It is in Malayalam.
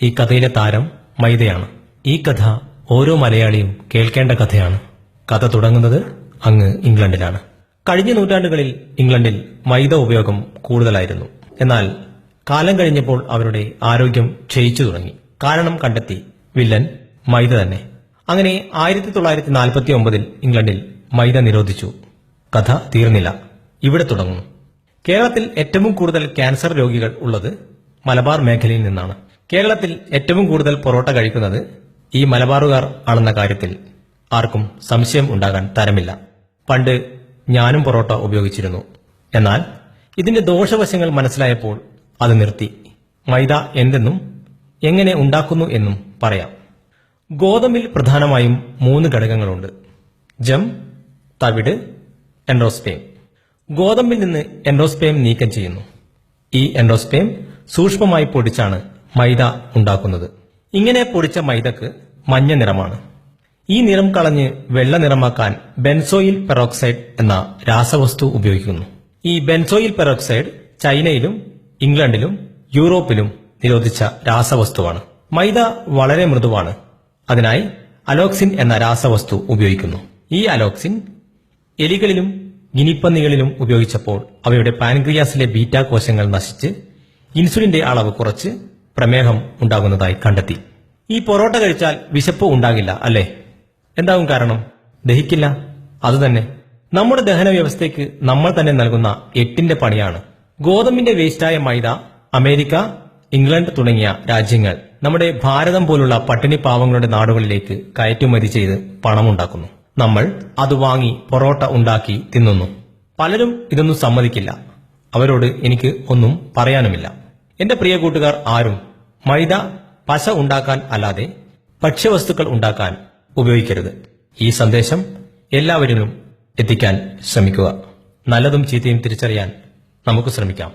ഈ കഥയിലെ താരം മൈദയാണ്. ഈ കഥ ഓരോ മലയാളിയും കേൾക്കേണ്ട കഥയാണ്. കഥ തുടങ്ങുന്നത് അങ്ങ് ഇംഗ്ലണ്ടിലാണ്. കഴിഞ്ഞ നൂറ്റാണ്ടുകളിൽ ഇംഗ്ലണ്ടിൽ മൈദ ഉപയോഗം കൂടുതലായിരുന്നു. എന്നാൽ കാലം കഴിഞ്ഞപ്പോൾ അവരുടെ ആരോഗ്യം ക്ഷയിച്ചു തുടങ്ങി. കാരണം കണ്ടെത്തി. വില്ലൻ മൈദ തന്നെ. അങ്ങനെ 1949 ഇംഗ്ലണ്ടിൽ മൈദ നിരോധിച്ചു. കഥ തീർന്നില്ല, ഇവിടെ തുടങ്ങുന്നു. കേരളത്തിൽ ഏറ്റവും കൂടുതൽ ക്യാൻസർ രോഗികൾ ഉള്ളത് മലബാർ മേഖലയിൽ നിന്നാണ്. കേരളത്തിൽ ഏറ്റവും കൂടുതൽ പൊറോട്ട കഴിക്കുന്നത് ഈ മലബാറുകാർ ആണെന്ന കാര്യത്തിൽ ആർക്കും സംശയം ഉണ്ടാകാൻ തരമില്ല. പണ്ട് ഞാനും പൊറോട്ട ഉപയോഗിച്ചിരുന്നു. എന്നാൽ ഇതിന്റെ ദോഷവശങ്ങൾ മനസ്സിലായപ്പോൾ അത് നിർത്തി. മൈദ എന്തെന്നും എങ്ങനെ ഉണ്ടാക്കുന്നു എന്നും പറയാം. ഗോതമ്പിൽ പ്രധാനമായും 3 ഘടകങ്ങളുണ്ട്: ജം, തവിട്, എൻഡോസ്പേം. ഗോതമ്പിൽ നിന്ന് എൻഡോസ്പേം നീക്കം ചെയ്യുന്നു. ഈ എൻഡോസ്പേം സൂക്ഷ്മമായി പൊടിച്ചാണ് മൈദ ഉണ്ടാക്കുന്നത്. ഇങ്ങനെ പൊടിച്ച മൈദക്ക് മഞ്ഞ നിറമാണ്. ഈ നിറം കളഞ്ഞ് വെള്ള നിറമാക്കാൻ ബെൻസോയിൽ പെറോക്സൈഡ് എന്ന രാസവസ്തു ഉപയോഗിക്കുന്നു. ഈ ബെൻസോയിൽ പെറോക്സൈഡ് ചൈനയിലും ഇംഗ്ലണ്ടിലും യൂറോപ്പിലും നിരോധിച്ച രാസവസ്തുവാണ്. മൈദ വളരെ മൃദുവാണ്. അതിനായി അലോക്സിൻ എന്ന രാസവസ്തു ഉപയോഗിക്കുന്നു. ഈ അലോക്സിൻ എലികളിലും ഗിനിപ്പന്നികളിലും ഉപയോഗിച്ചപ്പോൾ അവയുടെ പാൻക്രിയാസിലെ ബീറ്റാ കോശങ്ങൾ നശിച്ച് ഇൻസുലിന്റെ അളവ് കുറച്ച് പ്രമേഹം ഉണ്ടാകുന്നതായി കണ്ടെത്തി. ഈ പൊറോട്ട കഴിച്ചാൽ വിശപ്പ് ഉണ്ടാകില്ല അല്ലേ? എന്താകും കാരണം? ദഹിക്കില്ല. അതുതന്നെ നമ്മുടെ ദഹന വ്യവസ്ഥയ്ക്ക് നമ്മൾ തന്നെ നൽകുന്ന 8ന്റെ പണിയാണ്. ഗോതമ്പിന്റെ വേസ്റ്റായ മൈദ അമേരിക്ക, ഇംഗ്ലണ്ട് തുടങ്ങിയ രാജ്യങ്ങൾ നമ്മുടെ ഭാരതം പോലുള്ള പട്ടിണി പാവങ്ങളുടെ നാടുകളിലേക്ക് കയറ്റുമതി ചെയ്ത് പണമുണ്ടാക്കുന്നു. നമ്മൾ അത് വാങ്ങി പൊറോട്ട ഉണ്ടാക്കി തിന്നുന്നു. പലരും ഇതൊന്നും സമ്മതിക്കില്ല. അവരോട് എനിക്ക് ഒന്നും പറയാനുമില്ല. എന്റെ പ്രിയ കൂട്ടുകാർ ആരും മൈദ പശ ഉണ്ടാക്കാൻ അല്ലാതെ ഭക്ഷ്യവസ്തുക്കൾ ഉണ്ടാക്കാൻ ഉപയോഗിക്കരുത്. ഈ സന്ദേശം എല്ലാവരിലും എത്തിക്കാൻ ശ്രമിക്കുക. നല്ലതും ചീത്തയും തിരിച്ചറിയാൻ നമുക്ക് ശ്രമിക്കാം.